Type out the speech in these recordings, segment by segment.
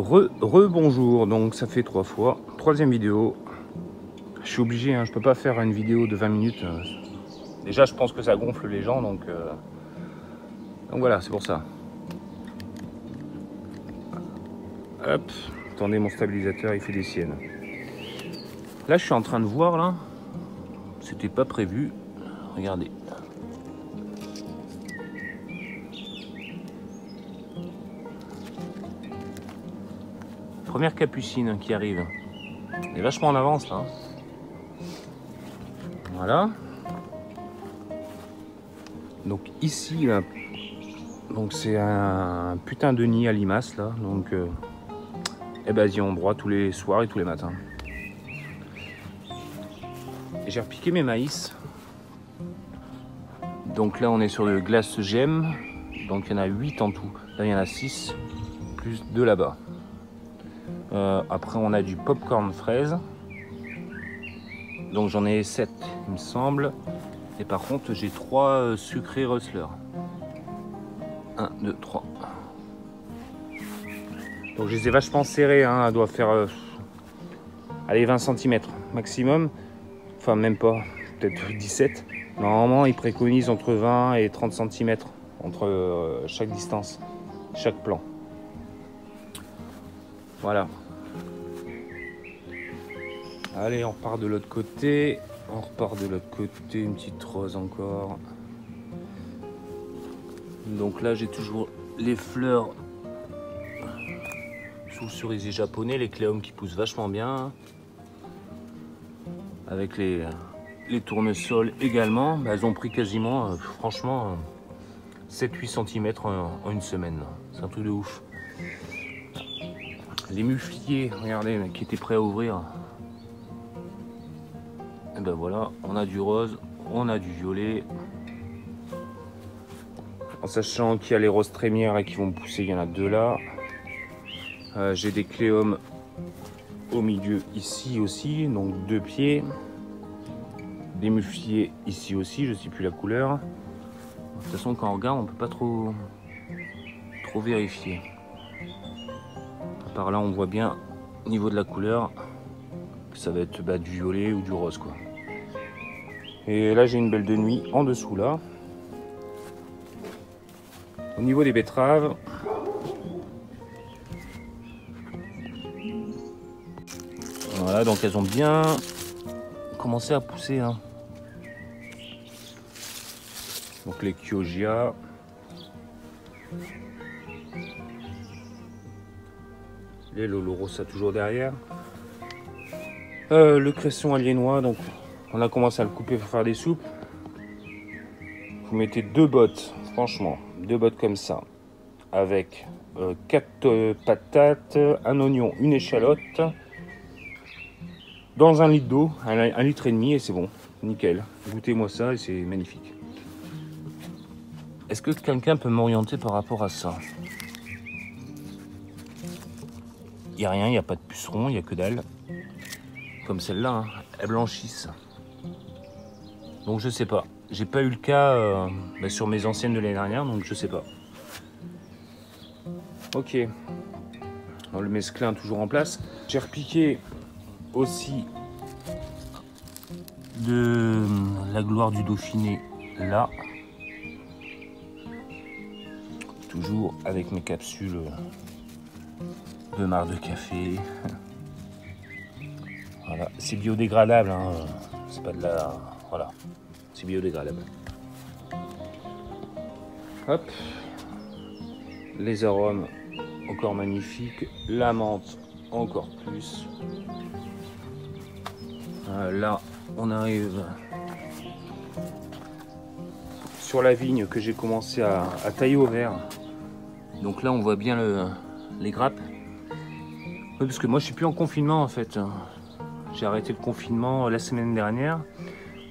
Bonjour, donc ça fait 3 fois, 3e vidéo. Je suis obligé, hein, je peux pas faire une vidéo de 20 minutes. Déjà je pense que ça gonfle les gens, donc voilà, c'est pour ça. Hop, attendez, mon stabilisateur il fait des siennes. Là je suis en train de voir, là, c'était pas prévu, regardez. Première capucine qui arrive. Elle est vachement en avance là. Voilà. Donc ici, là, donc c'est un putain de nid à limaces là. Donc évasion droit tous les soirs et tous les matins. J'ai repiqué mes maïs. Donc là on est sur le glace gemme. Donc il y en a 8 en tout. Là il y en a 6 plus 2 là-bas. Après on a du popcorn fraise. Donc j'en ai 7 il me semble. Et par contre j'ai 3 sucrés Rustler. 1, 2, 3. Donc je les ai vachement serrés, hein. Elle doit faire allez, 20 cm maximum. Enfin même pas, peut-être 17. Normalement ils préconisent entre 20 et 30 cm entre chaque distance, chaque plan. Voilà. Allez, on repart de l'autre côté. On repart de l'autre côté, une petite rose encore. Donc là, j'ai toujours les fleurs sous cerisier japonais, les cléomes qui poussent vachement bien. Avec les tournesols également. Elles ont pris quasiment, franchement, 7-8 cm en une semaine. C'est un truc de ouf. Les mufliers, regardez, qui étaient prêts à ouvrir. Et ben voilà, on a du rose, on a du violet. En sachant qu'il y a les roses trémières et qui vont pousser, il y en a 2 là. J'ai des cléomes au milieu ici aussi, donc 2 pieds. Des mufliers ici aussi, je ne sais plus la couleur. De toute façon, quand on regarde, on peut pas trop vérifier. Par là, on voit bien au niveau de la couleur que ça va être du violet ou du rose, quoi. Et là, j'ai une belle de nuit en dessous là. Au niveau des betteraves, voilà, donc elles ont bien commencé à pousser, hein. Donc les Kyogia, les Lolorosa toujours derrière, le cresson aliénois, donc on a commencé à le couper pour faire des soupes. Vous mettez 2 bottes, franchement, 2 bottes comme ça, avec 4 patates, un oignon, une échalote, dans 1 litre d'eau, 1,5 litre et c'est bon, nickel. Goûtez-moi ça et c'est magnifique. Est-ce que quelqu'un peut m'orienter par rapport à ça? Il n'y a rien, il n'y a pas de puceron, il n'y a que dalle. Comme celle-là, hein, elles blanchissent. Donc je sais pas. J'ai pas eu le cas sur mes anciennes de l'année dernière, donc je sais pas. Ok. Donc, le mesclin toujours en place. J'ai repiqué aussi de la gloire du Dauphiné là. Toujours avec mes capsules de marc de café. Voilà, c'est biodégradable, hein. C'est pas de la... Voilà, c'est biodégradable. Hop. Les arômes, encore magnifiques. La menthe, encore plus. Là, on arrive sur la vigne que j'ai commencé à tailler au vert. Donc là, on voit bien les grappes. Oui, parce que moi, je suis plus en confinement, en fait. J'ai arrêté le confinement la semaine dernière.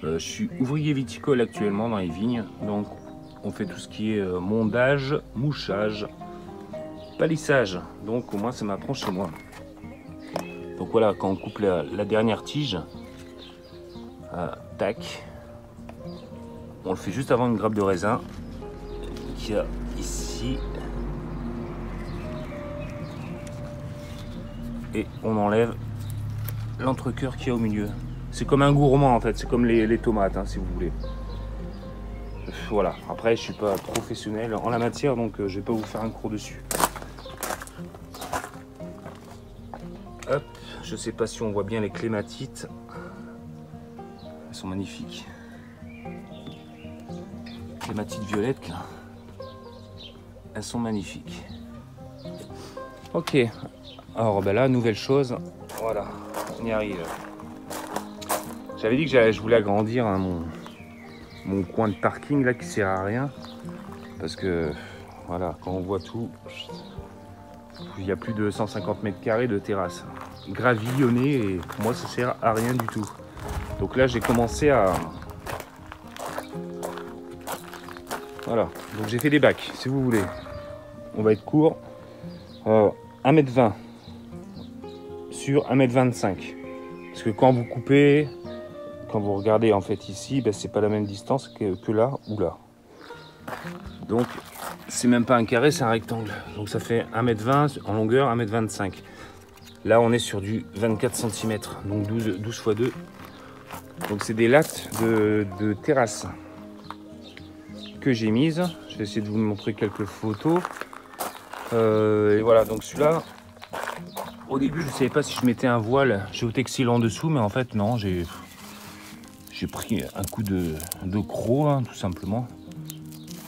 Je suis ouvrier viticole actuellement dans les vignes. Donc, on fait tout ce qui est mondage, mouchage, palissage. Donc, au moins, ça m'apprend chez moi. Donc voilà, quand on coupe la dernière tige, tac, on le fait juste avant une grappe de raisin qu'il y a ici. et on enlève l'entrecœur qu'il y a au milieu. C'est comme un gourmand en fait, c'est comme les tomates, hein, si vous voulez. Voilà, après je suis pas professionnel en la matière, donc je vais pas vous faire un cours dessus. Hop, je sais pas si on voit bien les clématites. Elles sont magnifiques. Clématites violettes là. Elles sont magnifiques. Ok, alors ben là, nouvelle chose, voilà, on y arrive. J'avais dit que je voulais agrandir hein, mon coin de parking là qui sert à rien. Parce que, voilà, quand on voit tout, il y a plus de 150 mètres carrés de terrasse. Gravillonné et pour moi ça sert à rien du tout. Donc là j'ai commencé à... Voilà, donc j'ai fait des bacs, si vous voulez. On va être court. 1m20 sur 1m25. Parce que quand vous coupez, quand vous regardez en fait ici, ben, c'est pas la même distance que là ou là. Donc c'est même pas un carré, c'est un rectangle. Donc ça fait 1m20 en longueur, 1m25. Là on est sur du 24 cm, donc 12 x 2. Donc c'est des lattes de terrasse que j'ai mises. Je vais essayer de vous montrer quelques photos. Et voilà, donc celui-là, au début je ne savais pas si je mettais un voile géotextile en dessous, mais en fait non, j'ai pris un coup de croc, hein, tout simplement.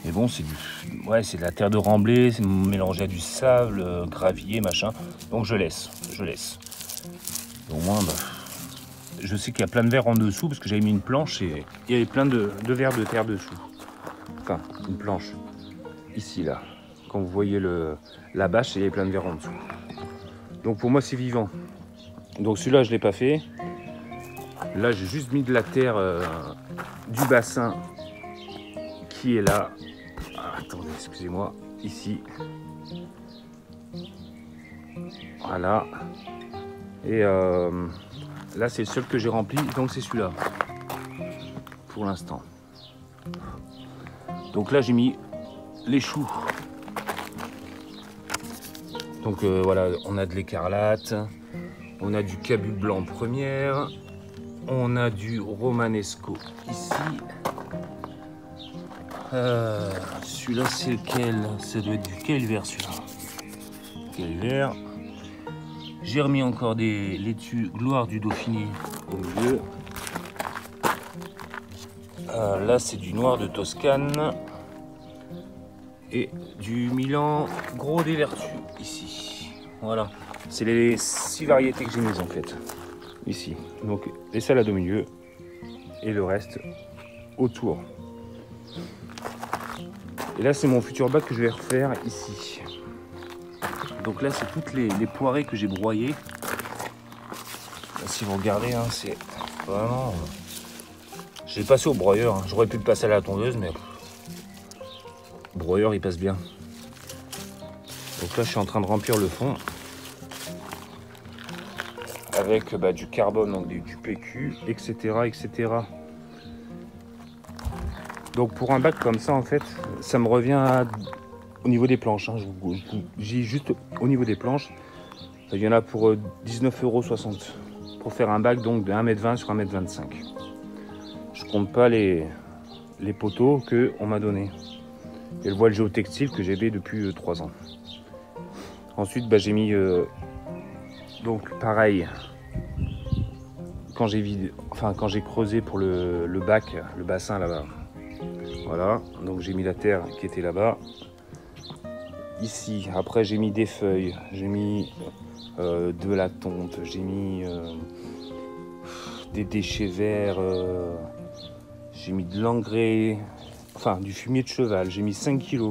Et bon, c'est de la terre de remblai, c'est mélangé à du sable, gravier, machin. Donc je laisse. Et au moins, bah, je sais qu'il y a plein de verre en dessous, parce que j'avais mis une planche et il y avait plein de verre de terre dessous. Enfin, une planche, ici, là. Quand vous voyez la bâche, il y a plein de verre en dessous. Donc pour moi, c'est vivant. Donc celui-là, je ne l'ai pas fait. Là, j'ai juste mis de la terre du bassin qui est là. Ah, attendez, excusez-moi. Ici. Voilà. Et là, c'est le seul que j'ai rempli. Donc c'est celui-là. Pour l'instant. Donc là, j'ai mis les choux. Donc voilà, on a de l'écarlate, on a du cabule blanc première, on a du romanesco ici. Celui-là c'est lequel? Ça doit être du calvaire celui-là. Calvaire. J'ai remis encore des laitues gloire du Dauphiné au milieu. Là c'est du noir de Toscane. Et du Milan gros des vertus ici. Voilà, c'est les 6 variétés que j'ai mises en fait ici. Donc les salades au milieu et le reste autour. Et là c'est mon futur bac que je vais refaire ici. Donc là c'est toutes les poirées que j'ai broyées. Là, si vous regardez, hein, c'est vraiment... Je l'ai passé au broyeur, hein. J'aurais pu le passer à la tondeuse, mais... broyeur il passe bien. Donc là je suis en train de remplir le fond avec du carbone, donc du PQ, etc., etc. Donc pour un bac comme ça en fait, ça me revient au niveau des planches, hein. J'ai juste au niveau des planches, il y en a pour 19,60 € pour faire un bac donc de 1m20 sur 1m25. Je compte pas les poteaux que on m'a donné. Et le voile géotextile que j'ai depuis 3 ans. Ensuite, j'ai mis donc pareil quand j'ai creusé pour le bac, le bassin là-bas. Voilà, donc j'ai mis la terre qui était là-bas. Ici, après j'ai mis des feuilles, j'ai mis de la tonte, j'ai mis des déchets verts, j'ai mis de l'engrais. Enfin, du fumier de cheval, j'ai mis 5 kg.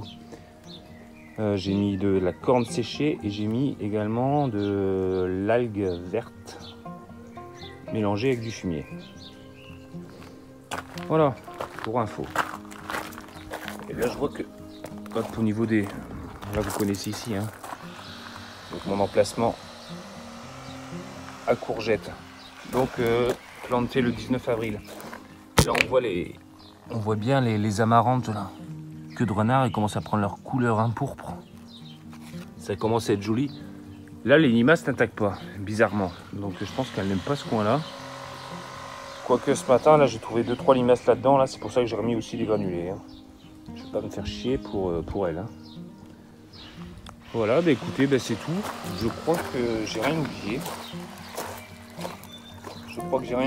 J'ai mis de la corne séchée et j'ai mis également de l'algue verte mélangée avec du fumier. Voilà, pour info. Et là, je vois que, hop, au niveau des... Là, vous connaissez ici, hein. Donc, mon emplacement à courgettes. Donc, planté le 19 avril. Là, on voit bien les amarantes là. Que de renard, ils commencent à prendre leur couleur pourpre. Ça commence à être joli. Là, les limaces n'attaquent pas, bizarrement. Donc je pense qu'elles n'aiment pas ce coin-là. Quoique ce matin, là, j'ai trouvé 2-3 limaces là-dedans. Là, c'est pour ça que j'ai remis aussi des granulés. Hein. Je vais pas me faire chier pour elles. Hein. Voilà, bah écoutez, bah c'est tout. Je crois que j'ai rien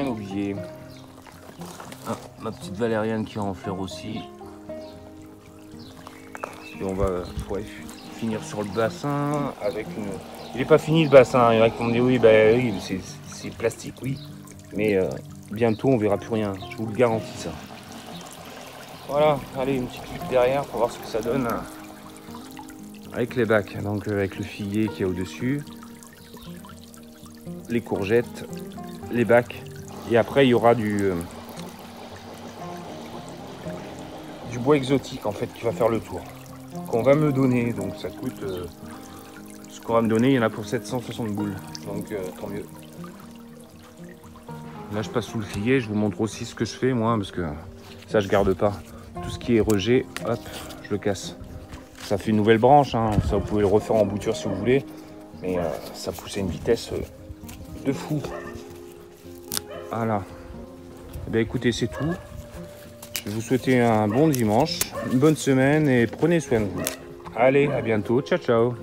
oublié. Ah, ma petite valériane qui est en fleur aussi. Et on va finir sur le bassin avec une... Il n'est pas fini le bassin, il y en a qui vont me dire oui, bah, oui c'est plastique, oui. Mais bientôt on verra plus rien, je vous le garantis ça. Voilà, allez, une petite lutte derrière pour voir ce que ça donne. Avec les bacs, donc avec le figuier qui est au-dessus, les courgettes, les bacs, et après il y aura du bois exotique en fait qui va faire le tour, qu'on va me donner, donc ça coûte, ce qu'on va me donner, il y en a pour 760 boules, donc tant mieux. Là je passe sous le figuier, je vous montre aussi ce que je fais moi, parce que ça je garde pas, tout ce qui est rejet, hop, je le casse. Ça fait une nouvelle branche, hein. Ça vous pouvez le refaire en bouture si vous voulez, mais ça pousse à une vitesse de fou. Voilà. Eh bien, écoutez, c'est tout. Je vais vous souhaiter un bon dimanche, une bonne semaine et prenez soin de vous. Allez, à bientôt, ciao ciao.